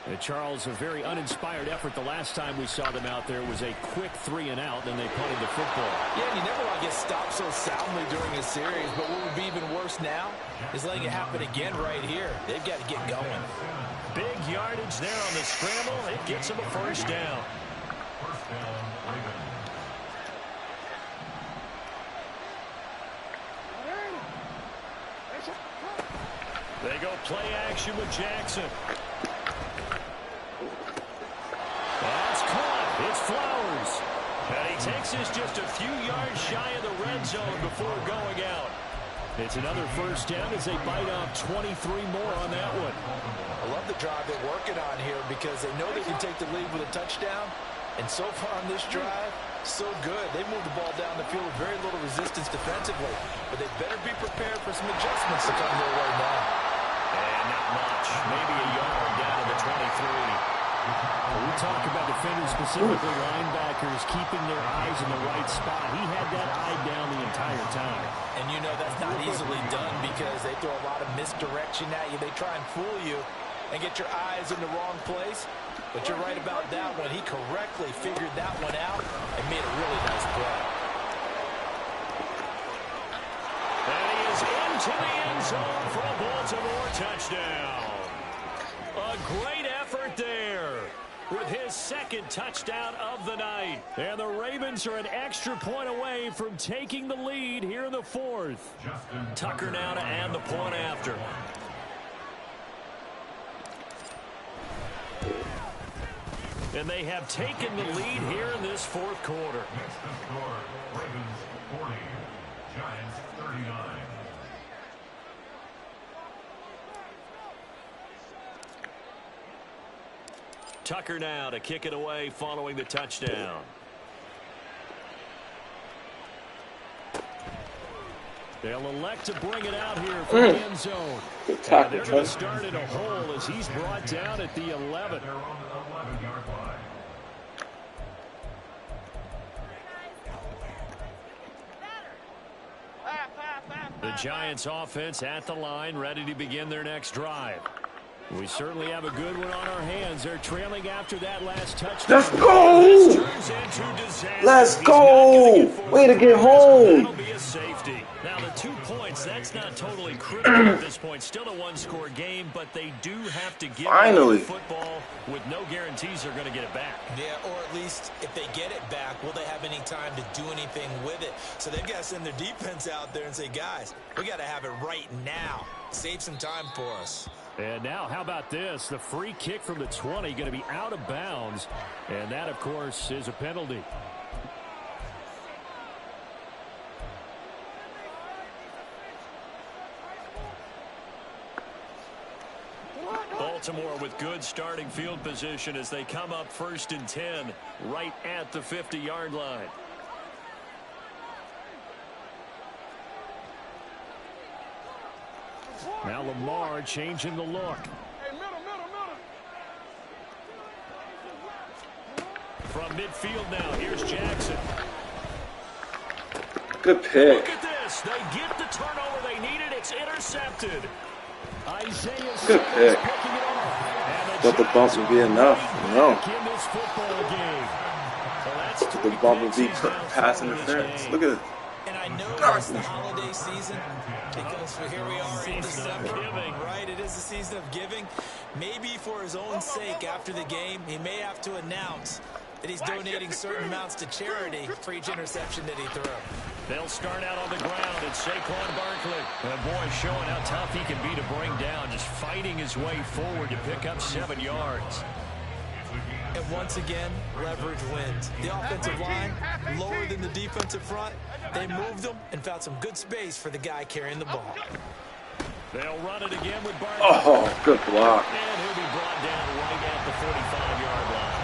And Charles, a very uninspired effort the last time we saw them out there was a quick 3-and-out, then they punted the football. Yeah, and you never want to get stopped so soundly during a series, but what would be even worse now is letting it happen again right here. They've got to get going. Big yardage there on the scramble. It gets them a first down. First down, Ravens. They go play action with Jackson. That's caught. It's Flowers. And he takes this just a few yards shy of the red zone before going out. It's another first down as they bite off 23 more on that one. I love the drive they're working on here because they know they can take the lead with a touchdown. And so far on this drive, so good. They moved the ball down the field with very little resistance defensively. But they better be prepared for some adjustments to come their way now. And not much. Maybe a yard down to the 23. When we talk about defenders, specifically linebackers, keeping their eyes in the right spot. He had that eye down the entire time. And you know that's not easily done because they throw a lot of misdirection at you. They try and fool you and get your eyes in the wrong place. But you're right about that one. He correctly figured that one out and made a really nice play. And he is into the end zone for a Baltimore touchdown. A great effort there with his second touchdown of the night. And the Ravens are an extra point away from taking the lead here in the fourth. Tucker now to add the point after. And they have taken the lead here in this fourth quarter. Next to score, Ravens 40, Giants 39. Tucker now to kick it away following the touchdown. They'll elect to bring it out here from the end zone. Good And tackle, they're going to Trent. start in a hole as he's brought down at the 11. They're on the 11-yard line. The Giants offense at the line, ready to begin their next drive. We certainly have a good one on our hands. They're trailing after that last touchdown. Let's go! Let's go! Way to get home! That'll be a safety. Now, the 2 points, that's not totally critical at this point. Still a one-score game, but they do have to give Finally. the football with no guarantees they're going to get it back. Yeah, or at least if they get it back, will they have any time to do anything with it? So they've got to send their defense out there and say, guys, we got to have it right now. Save some time for us. And now, how about this? The free kick from the 20 going to be out of bounds. And that, of course, is a penalty. Baltimore with good starting field position as they come up 1st and 10 right at the 50-yard line. Now Lamar changing the look. From midfield now, here's Jackson. Good pick. Look at this. They get the turnover they needed. It's intercepted. Isaiah Good pick. picking it up. Thought the bump would be enough. No. In this football game. Well, that's The bump would be pass interference. Look at it. And I know it's the holiday season because here we are in December, right? It is the season of giving. Maybe for his own sake after the game, he may have to announce that he's donating certain amounts to charity for each interception that he threw. They'll start out on the ground at Saquon Barkley. And boy, showing how tough he can be to bring down, just fighting his way forward to pick up 7 yards. And once again, leverage wins. The offensive line, lower than the defensive front. They moved them and found some good space for the guy carrying the ball. They'll run it again with Barkley. Oh, good block. And he'll be brought down right at the 45-yard line.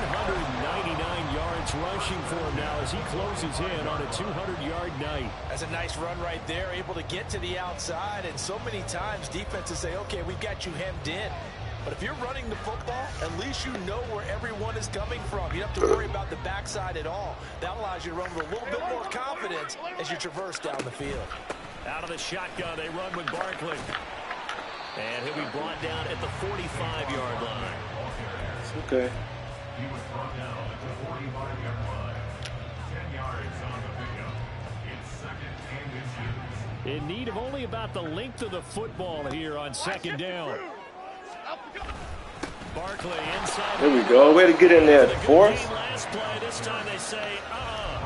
199 yards rushing for him now as he closes in on a 200-yard night. That's a nice run right there, able to get to the outside. And so many times defenses say, okay, we've got you hemmed in. But if you're running the football, at least you know where everyone is coming from. You don't have to worry about the backside at all. That allows you to run with a little bit more confidence as you traverse down the field. Out of the shotgun, they run with Barkley. And he'll be brought down at the 45-yard line. Okay. He was brought down at the 45-yard line. 10 yards on the pickup. It's second and inches. In need of only about the length of the football here on second down. Barkley inside. There we go. Way to get in there. Fourth. Last play. This time they say,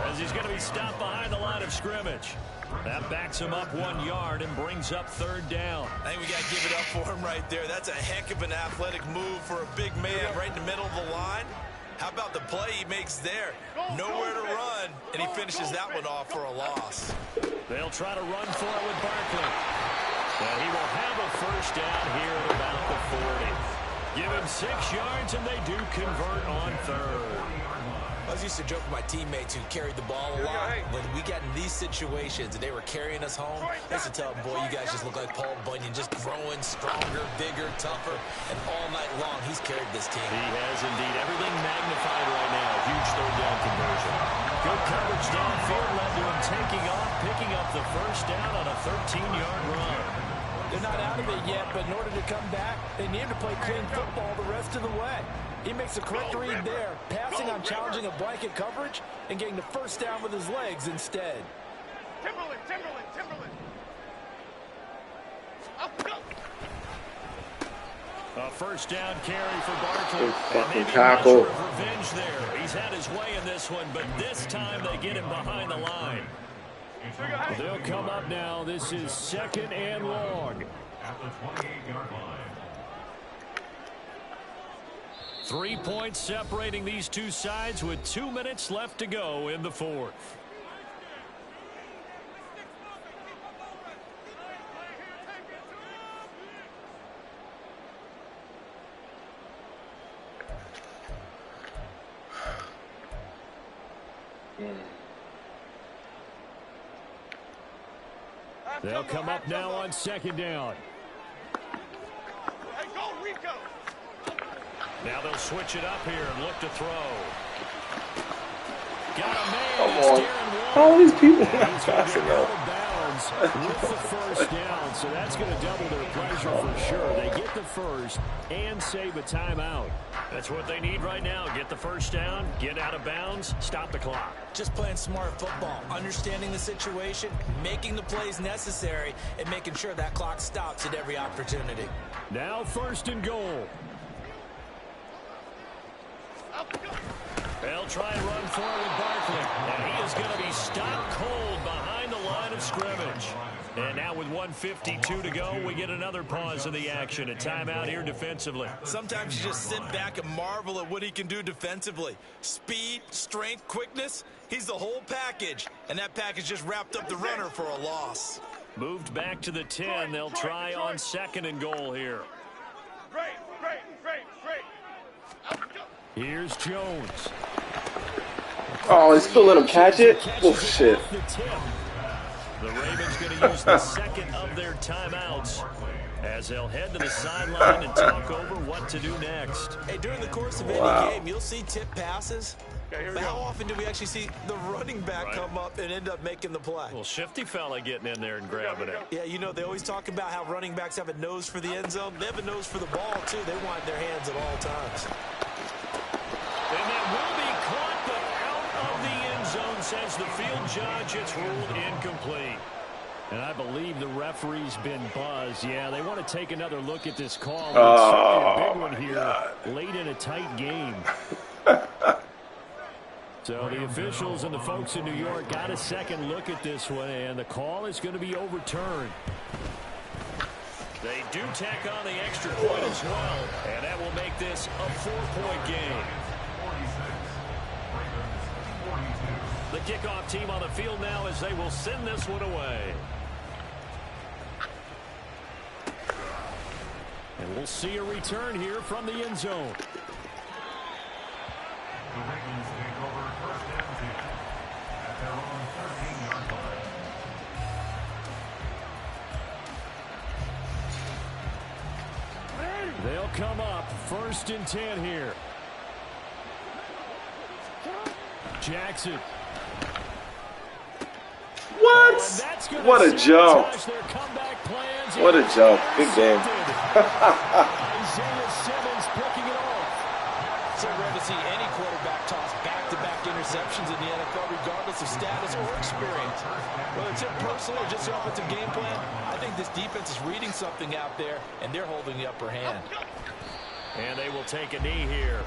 as he's going to be stopped behind the line of scrimmage. That backs him up 1 yard and brings up third down. I think we got to give it up for him right there. That's a heck of an athletic move for a big man right in the middle of the line. How about the play he makes there? Nowhere to run, and he finishes that one off for a loss. They'll try to run for it with Barkley. And he will have a first down here at about the 40. Give him 6 yards, and they do convert on third. I was used to joke with my teammates who carried the ball a lot. When we got in these situations and they were carrying us home, I used to tell them, boy, you guys just look like Paul Bunyan, just growing stronger, bigger, tougher, and all night long he's carried this team. He has indeed. Everything magnified right now. Huge third down conversion. Good coverage downfield led to him taking off, picking up the first down on a 13-yard run. They're not out of it yet, but in order to come back, they need to play clean football the rest of the way. He makes a correct read there, passing on challenging a blanket coverage and getting the first down with his legs instead. Timberland. A first down carry for Barkley. Good fucking Maybe tackle. a measure of revenge there. He's had his way in this one, but this time they get him behind the line. They'll come up now. This is second and long. At the 28-yard line. 3 points separating these two sides with 2 minutes left to go in the fourth. They'll come up now on second down. Hey, go, Rico! Now they'll switch it up here and look to throw. Got a man. Come on. All these people not fast enough. With the first down, so that's going to double their pleasure for sure. They get the first and save a timeout. That's what they need right now. Get the first down, get out of bounds, stop the clock. Just playing smart football, understanding the situation, making the plays necessary, and making sure that clock stops at every opportunity. Now first and goal. They'll try and run for it with Barkley. And he is going to be stopped cold behind the line of scrimmage. And now with 1:52 to go, we get another pause in the action. A timeout here defensively. Sometimes you just sit back and marvel at what he can do defensively. Speed, strength, quickness, he's the whole package. And that package just wrapped up the runner for a loss. Moved back to the 10. They'll try on second and goal here. Great. Here's Jones. Oh, they still let him catch it? Oh, shit. The Ravens going to use the second of their timeouts as they'll head to the sideline and talk over what to do next. Hey, during the course of any game, you'll see tip passes. But how often do we actually see the running back come up and end up making the play? Well, shifty fella getting in there and grabbing it. Yeah, you know, they always talk about how running backs have a nose for the end zone. They have a nose for the ball, too. They want their hands at all times. And that will be caught, but out of the end zone, says the field judge. It's ruled incomplete. And I believe the referee's been buzzed. Yeah, they want to take another look at this call. It's a big one here late in a tight game. So the officials and the folks in New York got a second look at this one, and the call is going to be overturned. They do tack on the extra point as well, and that will make this a 4-point game. The kickoff team on the field now as they will send this one away. And we'll see a return here from the end zone. The Ravens take over first and 10 at their own 13-yard line. They'll come up first and 10 here. Jackson. What? What a jump. What a jump. Good game. Isaiah Simmons breaking it off. So rare to see any quarterback toss back-to-back interceptions in the NFL, regardless of status or experience. Whether it's impersonal or just the offensive game plan, I think this defense is reading something out there, and they're holding the upper hand. And they will take a knee here.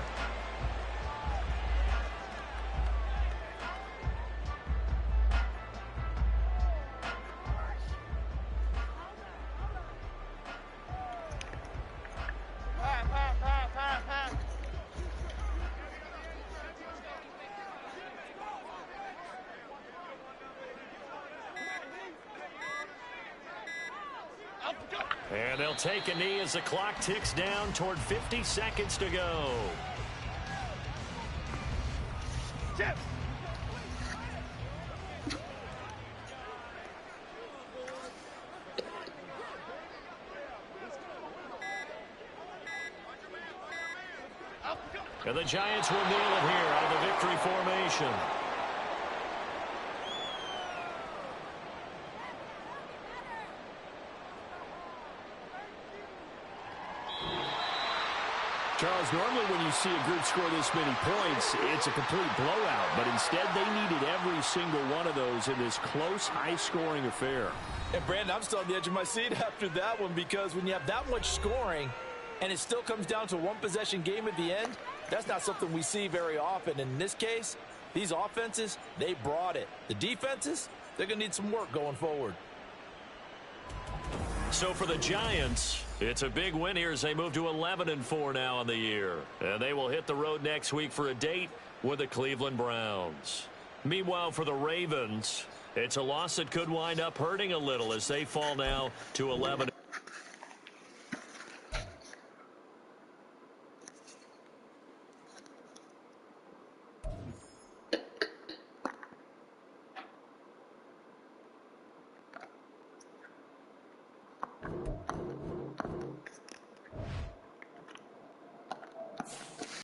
And they'll take a knee as the clock ticks down toward 50 seconds to go. And the Giants will kneel it here out of the victory formation. Charles, normally when you see a group score this many points, it's a complete blowout. But instead, they needed every single one of those in this close, high-scoring affair. And, Brandon, I'm still on the edge of my seat after that one, because when you have that much scoring and it still comes down to a one-possession game at the end, that's not something we see very often. And in this case, these offenses, they brought it. The defenses, they're going to need some work going forward. So for the Giants, it's a big win here as they move to 11-4 now on the year. And they will hit the road next week for a date with the Cleveland Browns. Meanwhile, for the Ravens, it's a loss that could wind up hurting a little as they fall now to 11.